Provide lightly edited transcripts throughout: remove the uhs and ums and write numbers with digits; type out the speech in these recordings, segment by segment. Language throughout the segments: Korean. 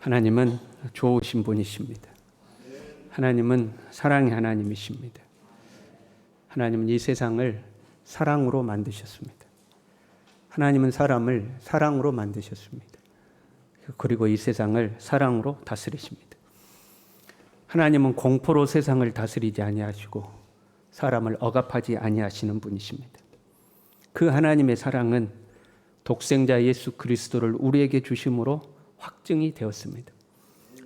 하나님은 좋으신 분이십니다. 하나님은 사랑의 하나님이십니다. 하나님은 이 세상을 사랑으로 만드셨습니다. 하나님은 사람을 사랑으로 만드셨습니다. 그리고 이 세상을 사랑으로 다스리십니다. 하나님은 공포로 세상을 다스리지 아니하시고 사람을 억압하지 아니하시는 분이십니다. 그 하나님의 사랑은 독생자 예수 그리스도를 우리에게 주심으로 확증이 되었습니다.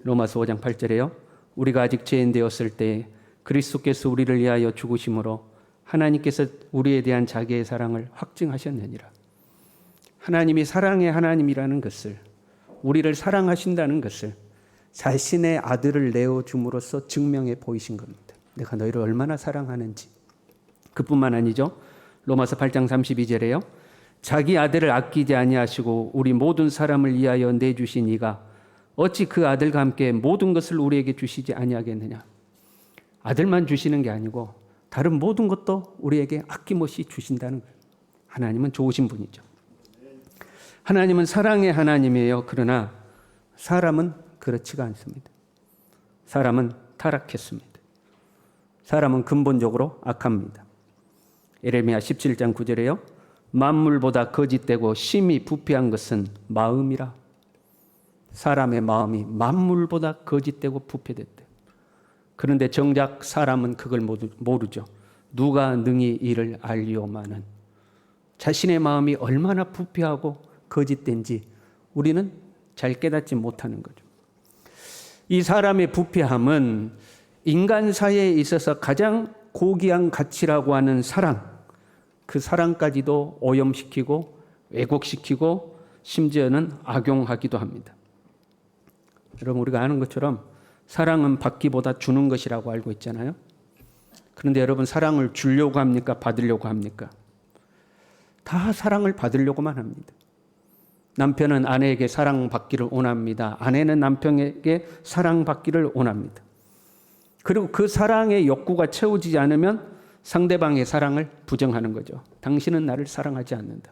로마서 5장 8절에요. 우리가 아직 죄인 되었을 때 그리스도께서 우리를 위하여 죽으심으로 하나님께서 우리에 대한 자기의 사랑을 확증하셨느니라. 하나님이 사랑의 하나님이라는 것을, 우리를 사랑하신다는 것을 자신의 아들을 내어줌으로써 증명해 보이신 겁니다. 내가 너희를 얼마나 사랑하는지. 그뿐만 아니죠. 로마서 8장 32절에요. 자기 아들을 아끼지 아니하시고 우리 모든 사람을 위하여 내주신 이가 어찌 그 아들과 함께 모든 것을 우리에게 주시지 아니하겠느냐. 아들만 주시는 게 아니고 다른 모든 것도 우리에게 아낌없이 주신다는 거예요. 하나님은 좋으신 분이죠. 하나님은 사랑의 하나님이에요. 그러나 사람은 그렇지가 않습니다. 사람은 타락했습니다. 사람은 근본적으로 악합니다. 예레미야 17장 9절에요. 만물보다 거짓되고 심히 부패한 것은 마음이라. 사람의 마음이 만물보다 거짓되고 부패됐대. 그런데 정작 사람은 그걸 모르죠. 누가 능히 이를 알리오마는. 자신의 마음이 얼마나 부패하고 거짓된지 우리는 잘 깨닫지 못하는 거죠. 이 사람의 부패함은 인간 사회에 있어서 가장 고귀한 가치라고 하는 사랑, 그 사랑까지도 오염시키고 왜곡시키고 심지어는 악용하기도 합니다. 여러분, 우리가 아는 것처럼 사랑은 받기보다 주는 것이라고 알고 있잖아요. 그런데 여러분, 사랑을 주려고 합니까? 받으려고 합니까? 다 사랑을 받으려고만 합니다. 남편은 아내에게 사랑받기를 원합니다. 아내는 남편에게 사랑받기를 원합니다. 그리고 그 사랑의 욕구가 채워지지 않으면 상대방의 사랑을 부정하는 거죠. 당신은 나를 사랑하지 않는다.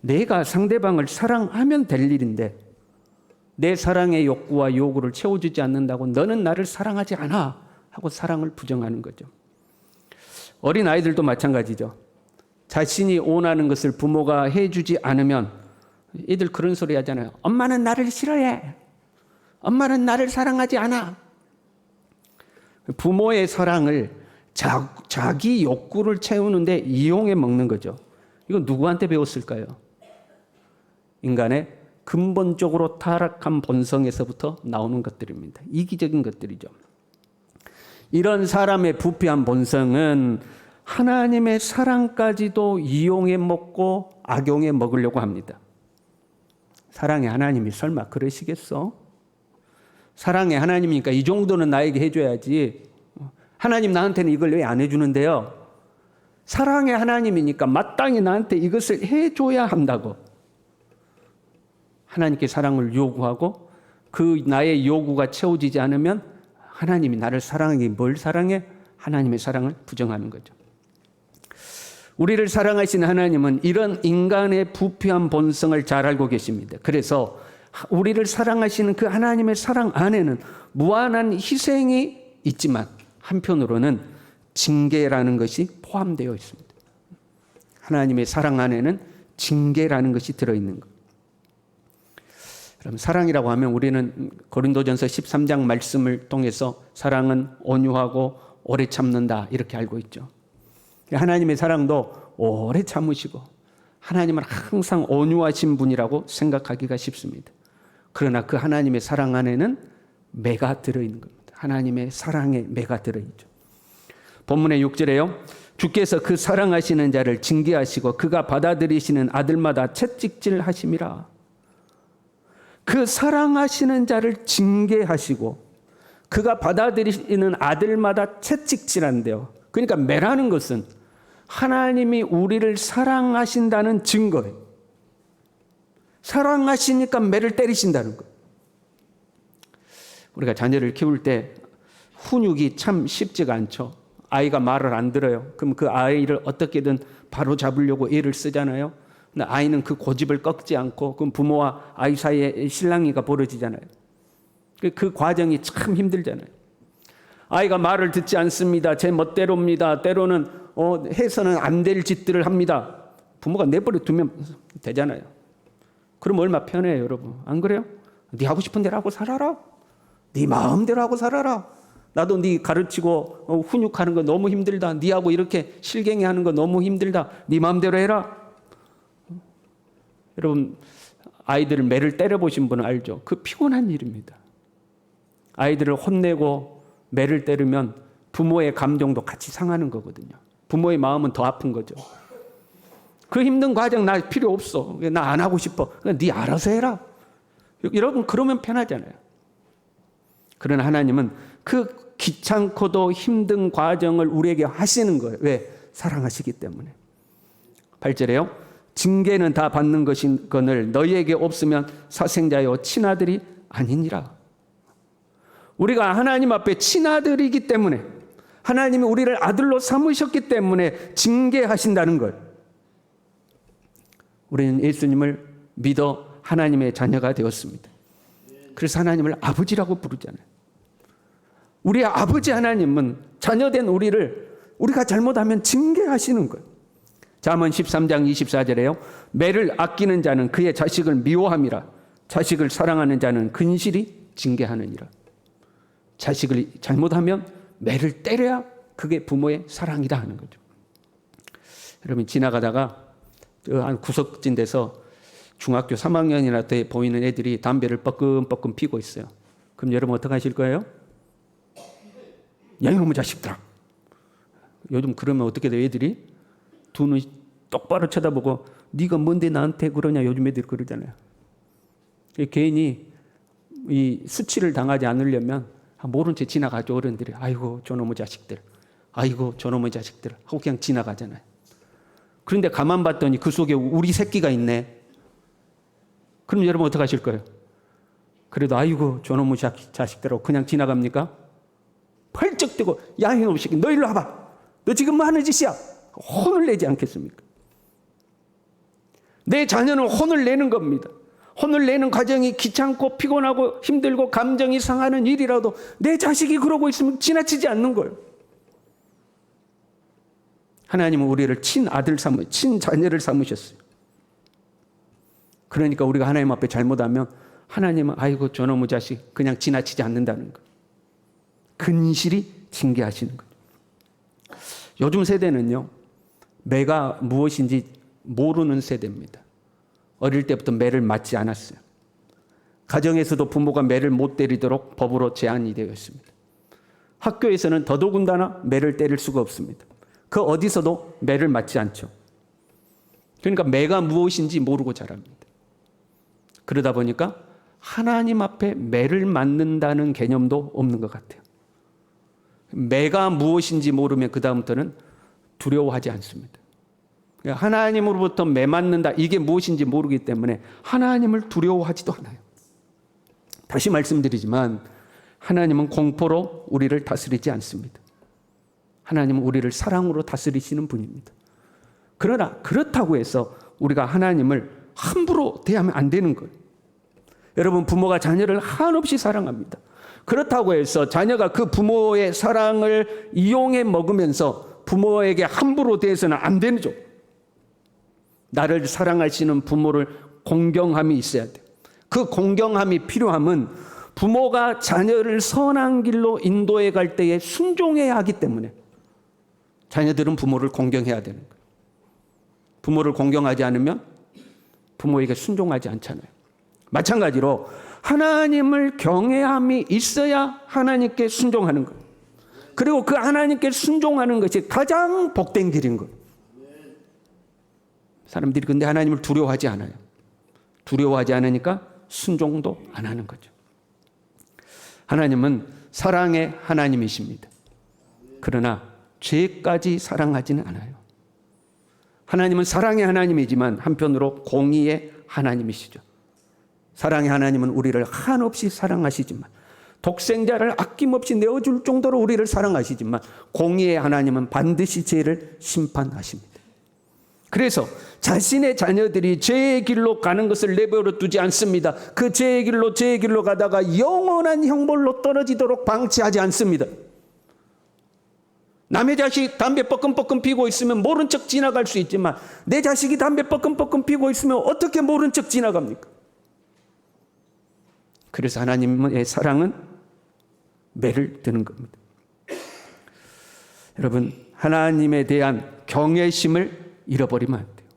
내가 상대방을 사랑하면 될 일인데 내 사랑의 욕구와 요구를 채워주지 않는다고 너는 나를 사랑하지 않아 하고 사랑을 부정하는 거죠. 어린 아이들도 마찬가지죠. 자신이 원하는 것을 부모가 해주지 않으면 애들 그런 소리 하잖아요. 엄마는 나를 싫어해. 엄마는 나를 사랑하지 않아. 부모의 사랑을 자기 욕구를 채우는데 이용해 먹는 거죠. 이건 누구한테 배웠을까요? 인간의 근본적으로 타락한 본성에서부터 나오는 것들입니다. 이기적인 것들이죠. 이런 사람의 부패한 본성은 하나님의 사랑까지도 이용해 먹고 악용해 먹으려고 합니다. 사랑의 하나님이 설마 그러시겠어? 사랑의 하나님이니까 이 정도는 나에게 해줘야지. 하나님 나한테는 이걸 왜 안 해주는데요? 사랑의 하나님이니까 마땅히 나한테 이것을 해줘야 한다고. 하나님께 사랑을 요구하고 그 나의 요구가 채워지지 않으면 하나님이 나를 사랑하기 뭘 사랑해? 하나님의 사랑을 부정하는 거죠. 우리를 사랑하시는 하나님은 이런 인간의 부패한 본성을 잘 알고 계십니다. 그래서 우리를 사랑하시는 그 하나님의 사랑 안에는 무한한 희생이 있지만 한편으로는 징계라는 것이 포함되어 있습니다. 하나님의 사랑 안에는 징계라는 것이 들어있는 것. 그럼 사랑이라고 하면 우리는 고린도전서 13장 말씀을 통해서 사랑은 온유하고 오래 참는다 이렇게 알고 있죠. 하나님의 사랑도 오래 참으시고 하나님은 항상 온유하신 분이라고 생각하기가 쉽습니다. 그러나 그 하나님의 사랑 안에는 매가 들어있는 겁니다. 하나님의 사랑에 매가 들어있죠. 본문의 6절에요. 주께서 그 사랑하시는 자를 징계하시고 그가 받아들이시는 아들마다 채찍질 하심이라. 그 사랑하시는 자를 징계하시고 그가 받아들이시는 아들마다 채찍질한대요. 그러니까 매라는 것은 하나님이 우리를 사랑하신다는 증거예요. 사랑하시니까 매를 때리신다는 거예요. 우리가 자녀를 키울 때 훈육이 참 쉽지가 않죠. 아이가 말을 안 들어요. 그럼 그 아이를 어떻게든 바로 잡으려고 애를 쓰잖아요. 근데 아이는 그 고집을 꺾지 않고 그 부모와 아이 사이에 실랑이가 벌어지잖아요. 그 과정이 참 힘들잖아요. 아이가 말을 듣지 않습니다. 제 멋대로입니다. 때로는 해서는 안 될 짓들을 합니다. 부모가 내버려 두면 되잖아요. 그럼 얼마나 편해요, 여러분. 안 그래요? 네 하고 싶은 대로 하고 살아라. 네 마음대로 하고 살아라. 나도 네 가르치고 훈육하는 거 너무 힘들다. 네하고 이렇게 실갱이 하는 거 너무 힘들다. 네 마음대로 해라. 여러분, 아이들을 매를 때려보신 분은 알죠? 그 피곤한 일입니다. 아이들을 혼내고 매를 때리면 부모의 감정도 같이 상하는 거거든요. 부모의 마음은 더 아픈 거죠. 그 힘든 과정 나 필요 없어. 나 안 하고 싶어. 네 알아서 해라. 여러분, 그러면 편하잖아요. 그러나 하나님은 그 귀찮고도 힘든 과정을 우리에게 하시는 거예요. 왜? 사랑하시기 때문에. 8절에요. 징계는 다 받는 것이거늘 너희에게 없으면 사생자여 친아들이 아니니라. 우리가 하나님 앞에 친아들이기 때문에, 하나님이 우리를 아들로 삼으셨기 때문에 징계하신다는 걸. 우리는 예수님을 믿어 하나님의 자녀가 되었습니다. 그래서 하나님을 아버지라고 부르잖아요. 우리의 아버지 하나님은 자녀된 우리가 잘못하면 징계하시는 거예요. 잠언 13장 24절에요. 매를 아끼는 자는 그의 자식을 미워함이라. 자식을 사랑하는 자는 근실이 징계하느니라. 자식을 잘못하면 매를 때려야 그게 부모의 사랑이다 하는 거죠. 여러분, 지나가다가 한 구석진 데서 중학교 3학년이나 돼 보이는 애들이 담배를 뻐끔뻐끔 피고 있어요. 그럼 여러분 어떻게 하실 거예요? 야, 이놈의 자식들아. 요즘 그러면 어떻게 돼요? 애들이 두 눈 똑바로 쳐다보고 네가 뭔데 나한테 그러냐. 요즘 애들이 그러잖아요. 괜히 이 수치를 당하지 않으려면 모른 채 지나가죠. 어른들이. 아이고 저놈의 자식들. 아이고 저놈의 자식들 하고 그냥 지나가잖아요. 그런데 가만 봤더니 그 속에 우리 새끼가 있네. 그럼 여러분 어떻게 하실 거예요? 그래도 아이고 저놈의 자식들하고 그냥 지나갑니까? 펄쩍 뛰고 야 이놈의 새끼 너 일로 와봐. 너 지금 뭐 하는 짓이야? 혼을 내지 않겠습니까? 내 자녀는 혼을 내는 겁니다. 혼을 내는 과정이 귀찮고 피곤하고 힘들고 감정이 상하는 일이라도 내 자식이 그러고 있으면 지나치지 않는 거예요. 하나님은 우리를 친자녀를 삼으셨어요. 그러니까 우리가 하나님 앞에 잘못하면 하나님은 아이고 저놈의 자식 그냥 지나치지 않는다는 거예요. 근실이 징계하시는 거죠. 요즘 세대는요, 매가 무엇인지 모르는 세대입니다. 어릴 때부터 매를 맞지 않았어요. 가정에서도 부모가 매를 못 때리도록 법으로 제한이 되어 있습니다. 학교에서는 더더군다나 매를 때릴 수가 없습니다. 그 어디서도 매를 맞지 않죠. 그러니까 매가 무엇인지 모르고 자랍니다. 그러다 보니까 하나님 앞에 매를 맞는다는 개념도 없는 것 같아요. 매가 무엇인지 모르면 그 다음부터는 두려워하지 않습니다. 하나님으로부터 매 맞는다 이게 무엇인지 모르기 때문에 하나님을 두려워하지도 않아요. 다시 말씀드리지만 하나님은 공포로 우리를 다스리지 않습니다. 하나님은 우리를 사랑으로 다스리시는 분입니다. 그러나 그렇다고 해서 우리가 하나님을 함부로 대하면 안 되는 거예요. 여러분, 부모가 자녀를 한없이 사랑합니다. 그렇다고 해서 자녀가 그 부모의 사랑을 이용해 먹으면서 부모에게 함부로 대해서는 안 되죠. 나를 사랑하시는 부모를 공경함이 있어야 돼요. 그 공경함이 필요함은 부모가 자녀를 선한 길로 인도해 갈 때에 순종해야 하기 때문에 자녀들은 부모를 공경해야 되는 거예요. 부모를 공경하지 않으면 부모에게 순종하지 않잖아요. 마찬가지로 하나님을 경외함이 있어야 하나님께 순종하는 거예요. 그리고 그 하나님께 순종하는 것이 가장 복된 길인 거예요. 사람들이 근데 하나님을 두려워하지 않아요. 두려워하지 않으니까 순종도 안 하는 거죠. 하나님은 사랑의 하나님이십니다. 그러나 죄까지 사랑하지는 않아요. 하나님은 사랑의 하나님이지만 한편으로 공의의 하나님이시죠. 사랑의 하나님은 우리를 한없이 사랑하시지만, 독생자를 아낌없이 내어줄 정도로 우리를 사랑하시지만, 공의의 하나님은 반드시 죄를 심판하십니다. 그래서 자신의 자녀들이 죄의 길로 가는 것을 내버려 두지 않습니다. 그 죄의 길로 가다가 영원한 형벌로 떨어지도록 방치하지 않습니다. 남의 자식 담배 뻐끔뻐끔 피고 있으면 모른 척 지나갈 수 있지만 내 자식이 담배 뻐끔뻐끔 피고 있으면 어떻게 모른 척 지나갑니까? 그래서 하나님의 사랑은 매를 드는 겁니다. 여러분, 하나님에 대한 경외심을 잃어버리면 안 돼요.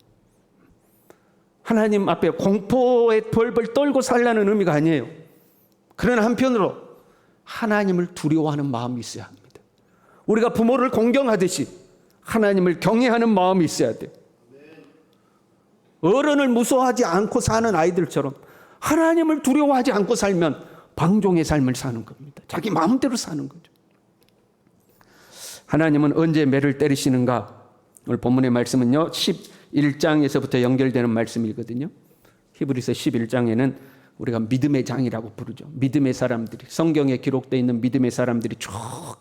하나님 앞에 공포에 벌벌 떨고 살라는 의미가 아니에요. 그러나 한편으로 하나님을 두려워하는 마음이 있어야 합니다. 우리가 부모를 공경하듯이 하나님을 경외하는 마음이 있어야 돼요. 어른을 무서워하지 않고 사는 아이들처럼 하나님을 두려워하지 않고 살면 방종의 삶을 사는 겁니다. 자기 마음대로 사는 거죠. 하나님은 언제 매를 때리시는가? 오늘 본문의 말씀은요, 11장에서부터 연결되는 말씀이거든요. 히브리서 11장에는 우리가 믿음의 장이라고 부르죠. 믿음의 사람들이, 성경에 기록되어 있는 믿음의 사람들이 쭉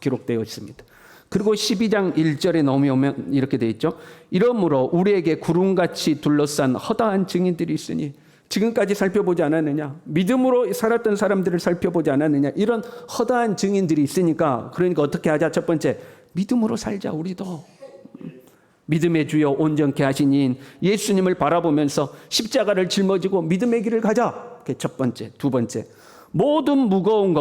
기록되어 있습니다. 그리고 12장 1절에 넘어오면 이렇게 되어 있죠. 이러므로 우리에게 구름같이 둘러싼 허다한 증인들이 있으니, 지금까지 살펴보지 않았느냐, 믿음으로 살았던 사람들을 살펴보지 않았느냐, 이런 허다한 증인들이 있으니까, 그러니까 어떻게 하자? 첫 번째, 믿음으로 살자. 우리도 믿음의 주여 온전케 하신 이인 예수님을 바라보면서 십자가를 짊어지고 믿음의 길을 가자. 그게 첫 번째. 두 번째, 모든 무거운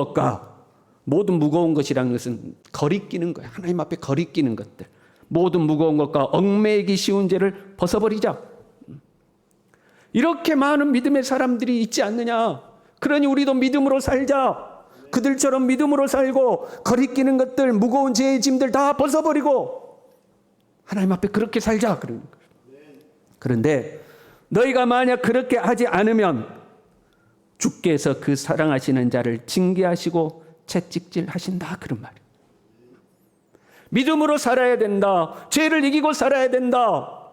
것이라는 것은 거리끼는 거예요. 하나님 앞에 거리끼는 것들, 모든 무거운 것과 얽매이기 쉬운 죄를 벗어버리자. 이렇게 많은 믿음의 사람들이 있지 않느냐. 그러니 우리도 믿음으로 살자. 그들처럼 믿음으로 살고 거리끼는 것들, 무거운 죄의 짐들 다 벗어버리고 하나님 앞에 그렇게 살자. 그런데 너희가 만약 그렇게 하지 않으면 주께서 그 사랑하시는 자를 징계하시고 채찍질 하신다. 그런 말이에요. 믿음으로 살아야 된다. 죄를 이기고 살아야 된다.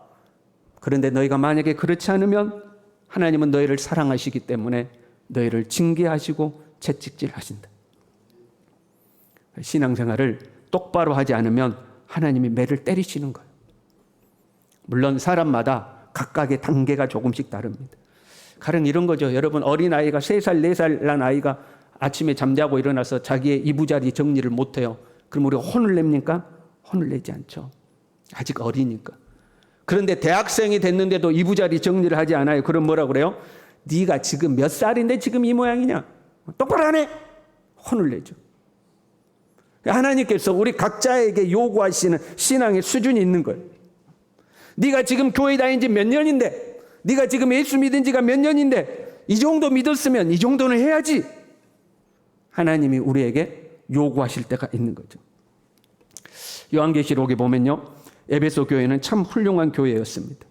그런데 너희가 만약에 그렇지 않으면 하나님은 너희를 사랑하시기 때문에 너희를 징계하시고 채찍질 하신다. 신앙생활을 똑바로 하지 않으면 하나님이 매를 때리시는 거예요. 물론 사람마다 각각의 단계가 조금씩 다릅니다. 가령 이런 거죠. 여러분, 어린아이가 3살, 4살 난 아이가 아침에 잠자고 일어나서 자기의 이부자리 정리를 못해요. 그럼 우리가 혼을 냅니까? 혼을 내지 않죠. 아직 어리니까. 그런데 대학생이 됐는데도 이부자리 정리를 하지 않아요. 그럼 뭐라 그래요? 네가 지금 몇 살인데 지금 이 모양이냐? 똑바로 안 해? 혼을 내죠. 하나님께서 우리 각자에게 요구하시는 신앙의 수준이 있는 거예요. 네가 지금 교회 다닌 지 몇 년인데, 네가 지금 예수 믿은 지가 몇 년인데, 이 정도 믿었으면 이 정도는 해야지. 하나님이 우리에게 요구하실 때가 있는 거죠. 요한계시록에 보면요, 에베소 교회는 참 훌륭한 교회였습니다.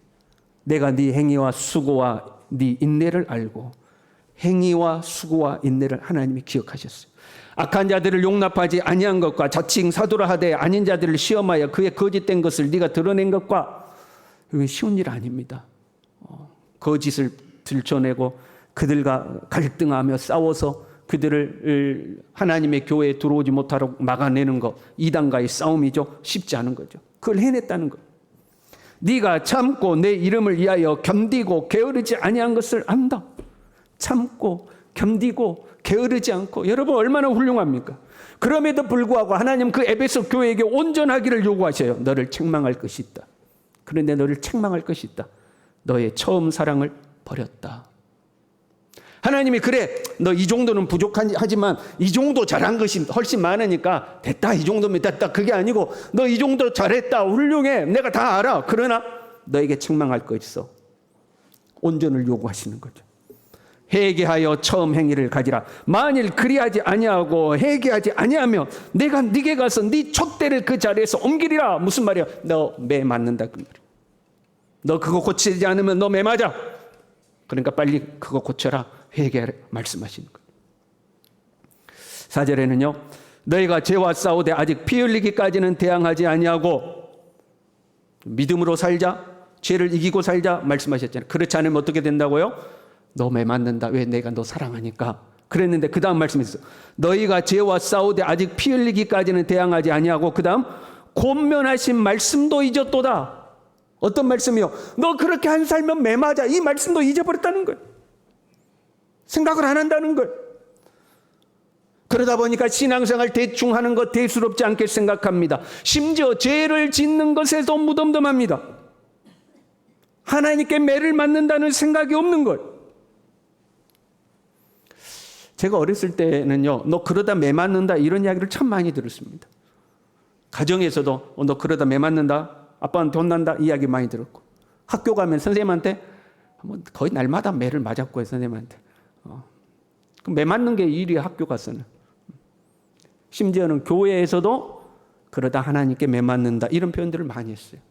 내가 네 행위와 수고와 네 인내를 알고, 행위와 수고와 인내를 하나님이 기억하셨어요. 악한 자들을 용납하지 아니한 것과 자칭 사도라 하되 아닌 자들을 시험하여 그의 거짓된 것을 네가 드러낸 것과, 이게 쉬운 일 아닙니다. 거짓을 들춰내고 그들과 갈등하며 싸워서 그들을 하나님의 교회에 들어오지 못하도록 막아내는 것, 이단과의 싸움이죠. 쉽지 않은 거죠. 그걸 해냈다는 것. 네가 참고 내 이름을 위하여 견디고 게으르지 아니한 것을 안다. 참고 견디고 게으르지 않고. 여러분, 얼마나 훌륭합니까? 그럼에도 불구하고 하나님 그 에베소 교회에게 온전하기를 요구하셔요. 너를 책망할 것이 있다. 그런데 너를 책망할 것이 있다. 너의 처음 사랑을 버렸다. 하나님이 그래, 너 이 정도는 부족하지만 이 정도 잘한 것이 훨씬 많으니까 됐다, 이 정도면 됐다. 그게 아니고 너 이 정도 잘했다, 훌륭해, 내가 다 알아. 그러나 너에게 책망할 거 있어. 온전을 요구하시는 거죠. 회개하여 처음 행위를 가지라. 만일 그리하지 아니하고 회개하지 아니하면 내가 네게 가서 네 촛대를 그 자리에서 옮기리라. 무슨 말이야? 너 매 맞는다 그 말이야. 너 그거 고치지 않으면 너 매 맞아. 그러니까 빨리 그거 고쳐라. 회개하라 말씀하시는 거예요. 4절에는요, 너희가 죄와 싸우되 아직 피 흘리기까지는 대항하지 아니하고 믿음으로 살자, 죄를 이기고 살자 말씀하셨잖아요. 그렇지 않으면 어떻게 된다고요? 너 매 맞는다. 왜? 내가 너 사랑하니까. 그랬는데 그 다음 말씀이 있어요. 너희가 죄와 싸우되 아직 피 흘리기까지는 대항하지 아니하고, 그 다음 권면하신 말씀도 잊었도다. 어떤 말씀이요? 너 그렇게 안 살면 매 맞아. 이 말씀도 잊어버렸다는 거예요. 생각을 안 한다는 거예요. 그러다 보니까 신앙생활 대충 하는 것 대수롭지 않게 생각합니다. 심지어 죄를 짓는 것에도 무덤덤합니다. 하나님께 매를 맞는다는 생각이 없는 거예요. 제가 어렸을 때는요, 너 그러다 매 맞는다 이런 이야기를 참 많이 들었습니다. 가정에서도 너 그러다 매 맞는다, 아빠한테 혼난다 이야기 많이 들었고, 학교 가면 선생님한테 거의 날마다 매를 맞았고 해요. 선생님한테 매 맞는 게 일이에요. 학교 가서는. 심지어는 교회에서도 그러다 하나님께 매 맞는다 이런 표현들을 많이 했어요.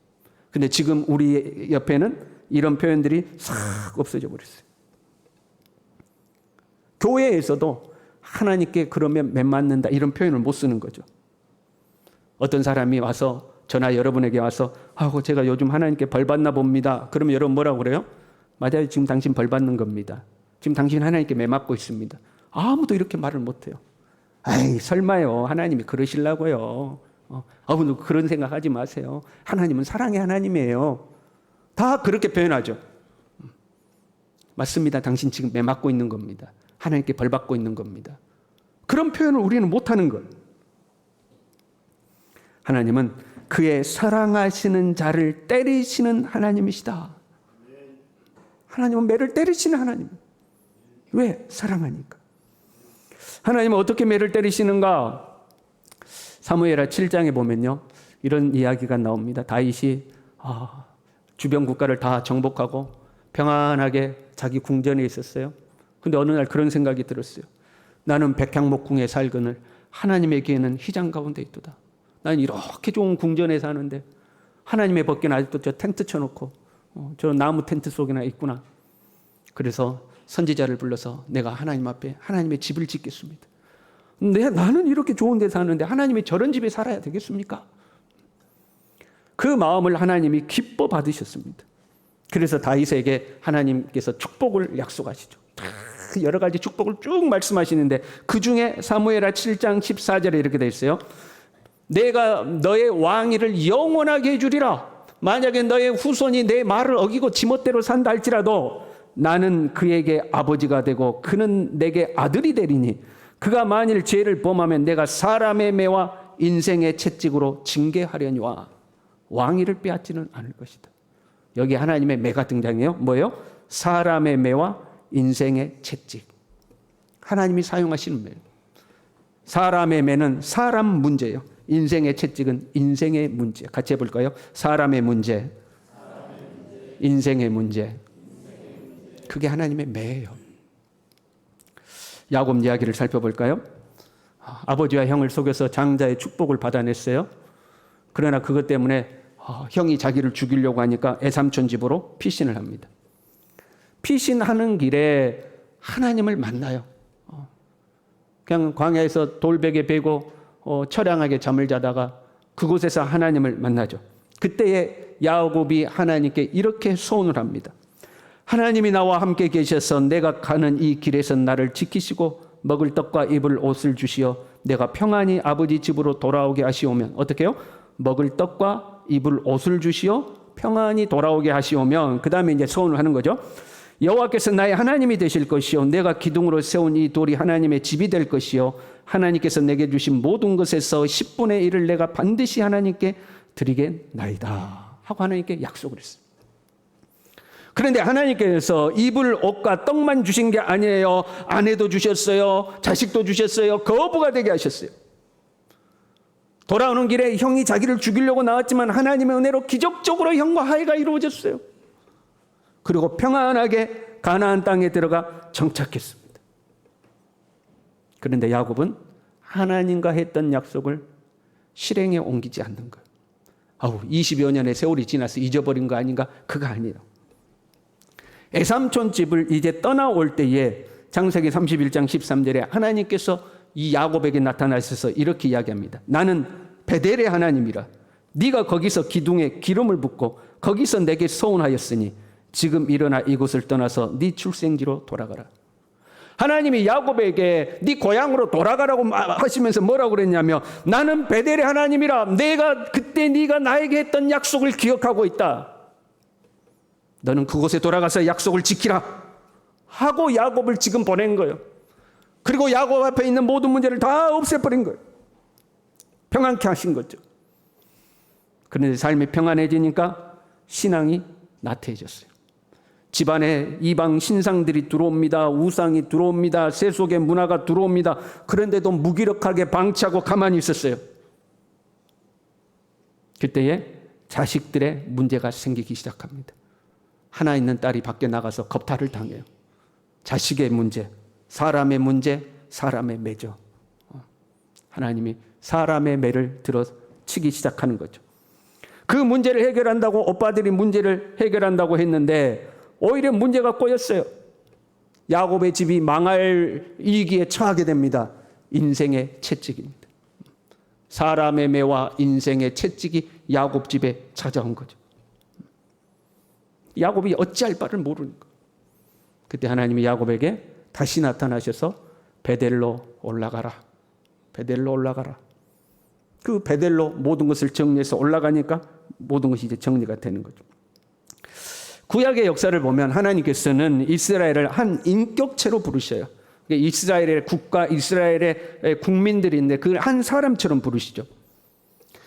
근데 지금 우리 옆에는 이런 표현들이 싹 없어져 버렸어요. 교회에서도 하나님께 그러면 매 맞는다 이런 표현을 못 쓰는 거죠. 어떤 사람이 와서 저나 여러분에게 와서 제가 요즘 하나님께 벌 받나 봅니다. 그러면 여러분 뭐라고 그래요? 맞아요. 지금 당신 벌 받는 겁니다. 지금 당신 하나님께 매 맞고 있습니다. 아무도 이렇게 말을 못 해요. 에이, 설마요. 하나님이 그러시려고요. 그런 생각하지 마세요. 하나님은 사랑의 하나님이에요. 다 그렇게 표현하죠. 맞습니다. 당신 지금 매 맞고 있는 겁니다. 하나님께 벌 받고 있는 겁니다. 그런 표현을 우리는 못하는 거예요. 하나님은 그의 사랑하시는 자를 때리시는 하나님이시다. 하나님은 매를 때리시는 하나님. 왜? 사랑하니까. 하나님은 어떻게 매를 때리시는가? 사무엘하 7장에 보면요, 이런 이야기가 나옵니다. 다윗이 주변 국가를 다 정복하고 평안하게 자기 궁전에 있었어요. 근데 어느 날 그런 생각이 들었어요. 나는 백향목궁에 살거늘 하나님에게는 희장 가운데 있도다. 나는 이렇게 좋은 궁전에 사는데 하나님의 법궤는 아직도 저 텐트 쳐놓고 저 나무 텐트 속에나 있구나. 그래서 선지자를 불러서 내가 하나님 앞에 하나님의 집을 짓겠습니다. 나는 이렇게 좋은 데 사는데 하나님이 저런 집에 살아야 되겠습니까? 그 마음을 하나님이 기뻐 받으셨습니다. 그래서 다윗에게 하나님께서 축복을 약속하시죠. 여러 가지 축복을 쭉 말씀하시는데 그 중에 사무엘하 7장 14절에 이렇게 되어 있어요. 내가 너의 왕위를 영원하게 해주리라. 만약에 너의 후손이 내 말을 어기고 지멋대로 산다 할지라도 나는 그에게 아버지가 되고 그는 내게 아들이 되리니 그가 만일 죄를 범하면 내가 사람의 매와 인생의 채찍으로 징계하려니와 왕위를 빼앗지는 않을 것이다. 여기 하나님의 매가 등장해요. 뭐예요? 사람의 매와 인생의 채찍. 하나님이 사용하시는 매예요. 사람의 매는 사람 문제예요. 인생의 채찍은 인생의 문제. 같이 해볼까요? 사람의 문제, 인생의 문제. 그게 하나님의 매예요. 야곱 이야기를 살펴볼까요? 아버지와 형을 속여서 장자의 축복을 받아냈어요. 그러나 그것 때문에 형이 자기를 죽이려고 하니까 애삼촌 집으로 피신을 합니다. 피신하는 길에 하나님을 만나요. 그냥 광야에서 돌베개 베고 처량하게 잠을 자다가 그곳에서 하나님을 만나죠. 그때에 야곱이 하나님께 이렇게 소원을 합니다. 하나님이 나와 함께 계셔서 내가 가는 이 길에서 나를 지키시고 먹을 떡과 입을 옷을 주시어 내가 평안히 아버지 집으로 돌아오게 하시오면 어떻게 해요? 먹을 떡과 입을 옷을 주시어 평안히 돌아오게 하시오면 그 다음에 이제 소원을 하는 거죠. 여호와께서 나의 하나님이 되실 것이요 내가 기둥으로 세운 이 돌이 하나님의 집이 될 것이요 하나님께서 내게 주신 모든 것에서 10분의 1을 내가 반드시 하나님께 드리겠나이다 하고 하나님께 약속을 했어요. 그런데 하나님께서 입을 옷과 떡만 주신 게 아니에요. 아내도 주셨어요. 자식도 주셨어요. 거부가 되게 하셨어요. 돌아오는 길에 형이 자기를 죽이려고 나왔지만 하나님의 은혜로 기적적으로 형과 화해가 이루어졌어요. 그리고 평안하게 가나안 땅에 들어가 정착했습니다. 그런데 야곱은 하나님과 했던 약속을 실행에 옮기지 않는 거예요. 20여 년의 세월이 지나서 잊어버린 거 아닌가? 그거 아니에요. 애삼촌 집을 이제 떠나올 때에 창세기 31장 13절에 하나님께서 이 야곱에게 나타나셔서 이렇게 이야기합니다. 나는 베델의 하나님이라. 네가 거기서 기둥에 기름을 붓고 거기서 내게 소원하였으니 지금 일어나 이곳을 떠나서 네 출생지로 돌아가라. 하나님이 야곱에게 네 고향으로 돌아가라고 하시면서 뭐라고 그랬냐면 나는 베델의 하나님이라. 내가 그때 네가 나에게 했던 약속을 기억하고 있다. 너는 그곳에 돌아가서 약속을 지키라 하고 야곱을 지금 보낸 거예요. 그리고 야곱 앞에 있는 모든 문제를 다 없애버린 거예요. 평안케 하신 거죠. 그런데 삶이 평안해지니까 신앙이 나태해졌어요. 집안에 이방 신상들이 들어옵니다. 우상이 들어옵니다. 세속의 문화가 들어옵니다. 그런데도 무기력하게 방치하고 가만히 있었어요. 그때에 자식들의 문제가 생기기 시작합니다. 하나 있는 딸이 밖에 나가서 겁탈을 당해요. 자식의 문제, 사람의 문제, 사람의 매죠. 하나님이 사람의 매를 들어 치기 시작하는 거죠. 그 문제를 해결한다고 오빠들이 문제를 해결한다고 했는데 오히려 문제가 꼬였어요. 야곱의 집이 망할 위기에 처하게 됩니다. 인생의 채찍입니다. 사람의 매와 인생의 채찍이 야곱 집에 찾아온 거죠. 야곱이 어찌할 바를 모르는 거예요. 그때 하나님이 야곱에게 다시 나타나셔서 베델로 올라가라. 베델로 올라가라. 그 베델로 모든 것을 정리해서 올라가니까 모든 것이 이제 정리가 되는 거죠. 구약의 역사를 보면 하나님께서는 이스라엘을 한 인격체로 부르셔요. 이스라엘의 국가, 이스라엘의 국민들인데 그 한 사람처럼 부르시죠.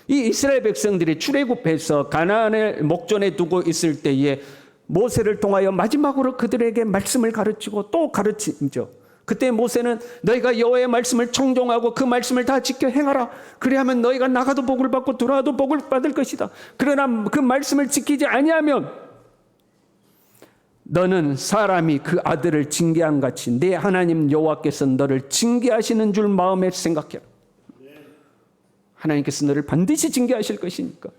이 이스라엘 백성들이 출애굽해서 가나안을 목전에 두고 있을 때에 모세를 통하여 마지막으로 그들에게 말씀을 가르치고 또 가르치죠. 그때 모세는 너희가 여호와의 말씀을 청종하고 그 말씀을 다 지켜 행하라. 그리하면 너희가 나가도 복을 받고 들어와도 복을 받을 것이다. 그러나 그 말씀을 지키지 아니하면 너는 사람이 그 아들을 징계한 같이 내 하나님 여호와께서 너를 징계하시는 줄 마음에 생각해라. 하나님께서 너를 반드시 징계하실 것이니까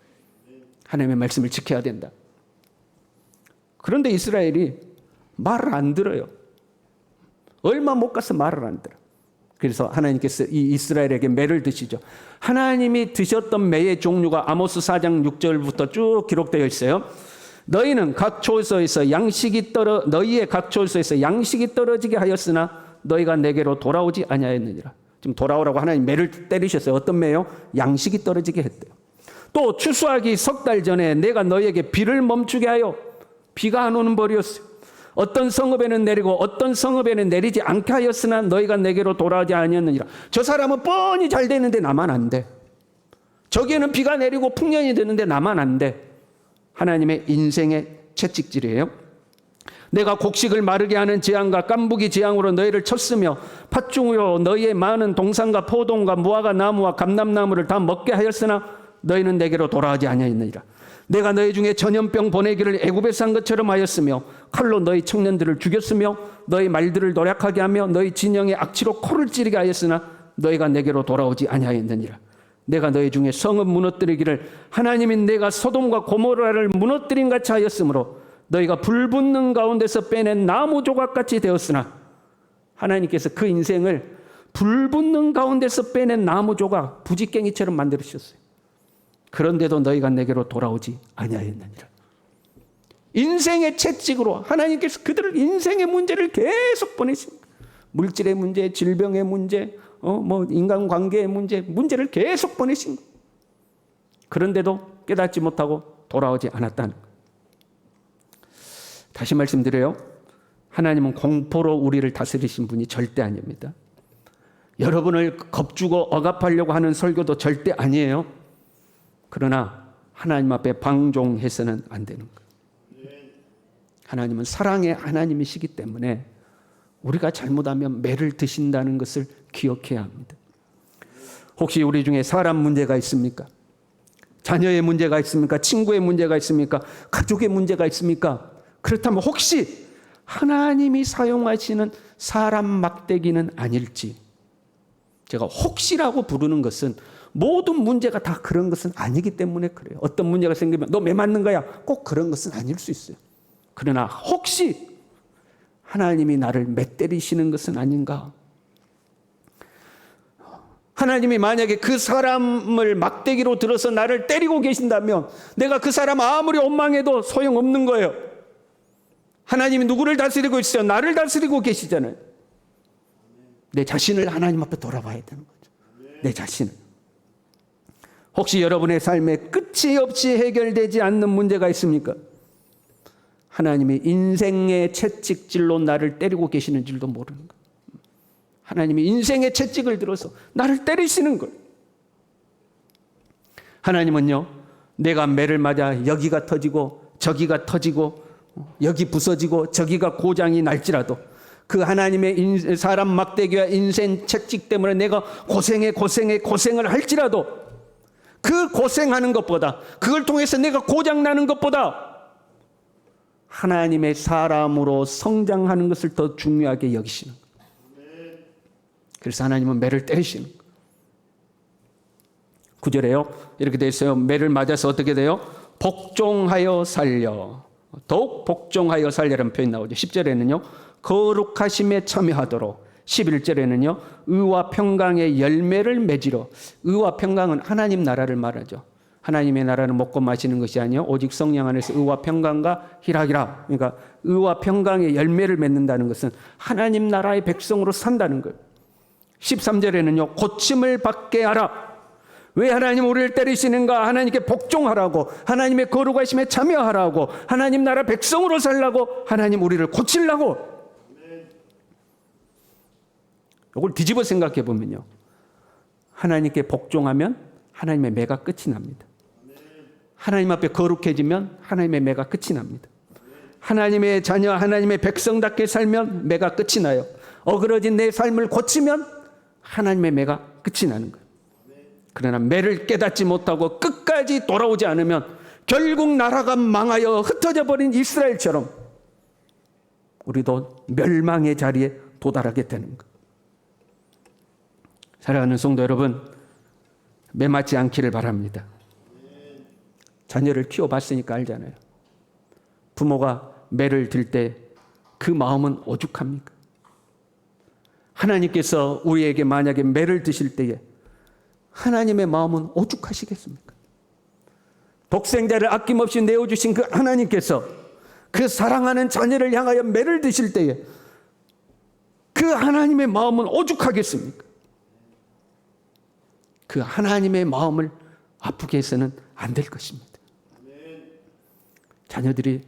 하나님의 말씀을 지켜야 된다. 그런데 이스라엘이 말을 안 들어요. 얼마 못 가서 말을 안 들어. 그래서 하나님께서 이 이스라엘에게 매를 드시죠. 하나님이 드셨던 매의 종류가 아모스 4장 6절부터 쭉 기록되어 있어요. 너희는 각 초소에서 너희의 각 초소에서 양식이 떨어지게 하였으나 너희가 내게로 돌아오지 아니하였느니라. 지금 돌아오라고 하나님 매를 때리셨어요. 어떤 매요? 양식이 떨어지게 했대요. 또 추수하기 석 달 전에 내가 너희에게 비를 멈추게 하여 비가 안 오는 벌이었어요. 어떤 성읍에는 내리고 어떤 성읍에는 내리지 않게 하였으나 너희가 내게로 돌아오지 아니었느니라. 저 사람은 뻔히 잘 되는데 나만 안 돼. 저기에는 비가 내리고 풍년이 되는데 나만 안 돼. 하나님의 인생의 채찍질이에요. 내가 곡식을 마르게 하는 재앙과 깐부기 재앙으로 너희를 쳤으며 팥중으로 너희의 많은 동산과 포동과 무화과 나무와 감람나무를 다 먹게 하였으나 너희는 내게로 돌아오지 아니하였느니라. 내가 너희 중에 전염병 보내기를 애굽에서 한 것처럼 하였으며 칼로 너희 청년들을 죽였으며 너희 말들을 노략하게 하며 너희 진영의 악취로 코를 찌르게 하였으나 너희가 내게로 돌아오지 아니하였느니라. 내가 너희 중에 성읍 무너뜨리기를 하나님이 내가 소돔과 고모라를 무너뜨린 같이 하였으므로 너희가 불붙는 가운데서 빼낸 나무 조각같이 되었으나 하나님께서 그 인생을 불붙는 가운데서 빼낸 나무 조각 부지깽이처럼 만들으셨어요. 그런데도 너희가 내게로 돌아오지 아니하였느니라. 인생의 채찍으로 하나님께서 그들을 인생의 문제를 계속 보내십니다. 물질의 문제, 질병의 문제, 인간관계의 문제를 계속 보내신 거예요. 그런데도 깨닫지 못하고 돌아오지 않았다는 거예요. 다시 말씀드려요. 하나님은 공포로 우리를 다스리신 분이 절대 아닙니다. 여러분을 겁주고 억압하려고 하는 설교도 절대 아니에요. 그러나 하나님 앞에 방종해서는 안 되는 거예요. 하나님은 사랑의 하나님이시기 때문에 우리가 잘못하면 매를 드신다는 것을 기억해야 합니다. 혹시 우리 중에 사람 문제가 있습니까? 자녀의 문제가 있습니까? 친구의 문제가 있습니까? 가족의 문제가 있습니까? 그렇다면 혹시 하나님이 사용하시는 사람 막대기는 아닐지. 제가 혹시라고 부르는 것은 모든 문제가 다 그런 것은 아니기 때문에 그래요. 어떤 문제가 생기면 너 매 맞는 거야? 꼭 그런 것은 아닐 수 있어요. 그러나 혹시 하나님이 나를 매 때리시는 것은 아닌가? 하나님이 만약에 그 사람을 막대기로 들어서 나를 때리고 계신다면 내가 그 사람 아무리 원망해도 소용없는 거예요. 하나님이 누구를 다스리고 있어요? 나를 다스리고 계시잖아요. 내 자신을 하나님 앞에 돌아봐야 되는 거죠. 내 자신을. 혹시 여러분의 삶에 끝이 없이 해결되지 않는 문제가 있습니까? 하나님이 인생의 채찍질로 나를 때리고 계시는 줄도 모르는 거예요. 하나님이 인생의 채찍을 들어서 나를 때리시는 거예요. 하나님은요, 내가 매를 맞아 여기가 터지고 저기가 터지고 여기 부서지고 저기가 고장이 날지라도 그 하나님의 사람 막대기와 인생 채찍 때문에 내가 고생을 할지라도 그 고생하는 것보다, 그걸 통해서 내가 고장 나는 것보다 하나님의 사람으로 성장하는 것을 더 중요하게 여기시는 거예요. 그래서 하나님은 매를 때리시는 거예요. 9절에요. 이렇게 되어 있어요. 매를 맞아서 어떻게 돼요? 복종하여 살려. 더욱 복종하여 살려라는 표현이 나오죠. 10절에는요. 거룩하심에 참여하도록. 11절에는요. 의와 평강의 열매를 맺으러. 의와 평강은 하나님 나라를 말하죠. 하나님의 나라는 먹고 마시는 것이 아니요 오직 성령 안에서 의와 평강과 희락이라. 그러니까 의와 평강의 열매를 맺는다는 것은 하나님 나라의 백성으로 산다는 거예요. 13절에는요. 고침을 받게 하라. 왜 하나님 우리를 때리시는가? 하나님께 복종하라고, 하나님의 거룩하심에 참여하라고, 하나님 나라 백성으로 살라고, 하나님 우리를 고치려고. 이걸 뒤집어 생각해 보면요, 하나님께 복종하면 하나님의 매가 끝이 납니다. 하나님 앞에 거룩해지면 하나님의 매가 끝이 납니다. 하나님의 자녀, 하나님의 백성답게 살면 매가 끝이 나요. 어그러진 내 삶을 고치면 하나님의 매가 끝이 나는 거예요. 그러나 매를 깨닫지 못하고 끝까지 돌아오지 않으면 결국 나라가 망하여 흩어져 버린 이스라엘처럼 우리도 멸망의 자리에 도달하게 되는 거예요. 사랑하는 성도 여러분, 매 맞지 않기를 바랍니다. 자녀를 키워봤으니까 알잖아요. 부모가 매를 들 때 그 마음은 오죽합니까? 하나님께서 우리에게 만약에 매를 드실 때에 하나님의 마음은 오죽하시겠습니까? 독생자를 아낌없이 내어주신 그 하나님께서 그 사랑하는 자녀를 향하여 매를 드실 때에 그 하나님의 마음은 오죽하겠습니까? 그 하나님의 마음을 아프게 해서는 안 될 것입니다. 자녀들이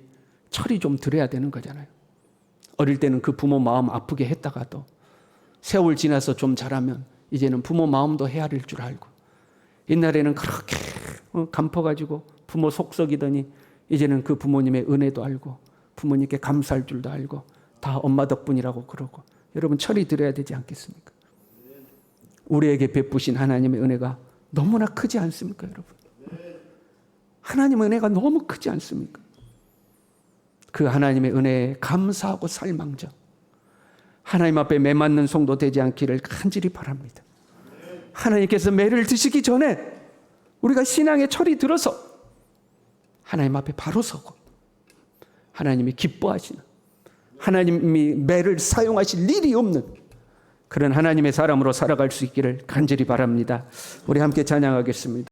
철이 좀 들어야 되는 거잖아요. 어릴 때는 그 부모 마음 아프게 했다가도 세월 지나서 좀 자라면 이제는 부모 마음도 헤아릴 줄 알고, 옛날에는 그렇게 감퍼가지고 부모 속 썩이더니 이제는 그 부모님의 은혜도 알고 부모님께 감사할 줄도 알고 다 엄마 덕분이라고 그러고. 여러분, 철이 들어야 되지 않겠습니까? 우리에게 베푸신 하나님의 은혜가 너무나 크지 않습니까, 여러분? 하나님의 은혜가 너무 크지 않습니까? 그 하나님의 은혜에 감사하고 살망정 하나님 앞에 매 맞는 성도 되지 않기를 간절히 바랍니다. 하나님께서 매를 드시기 전에 우리가 신앙의 철이 들어서 하나님 앞에 바로 서고 하나님이 기뻐하시는, 하나님이 매를 사용하실 일이 없는 그런 하나님의 사람으로 살아갈 수 있기를 간절히 바랍니다. 우리 함께 찬양하겠습니다.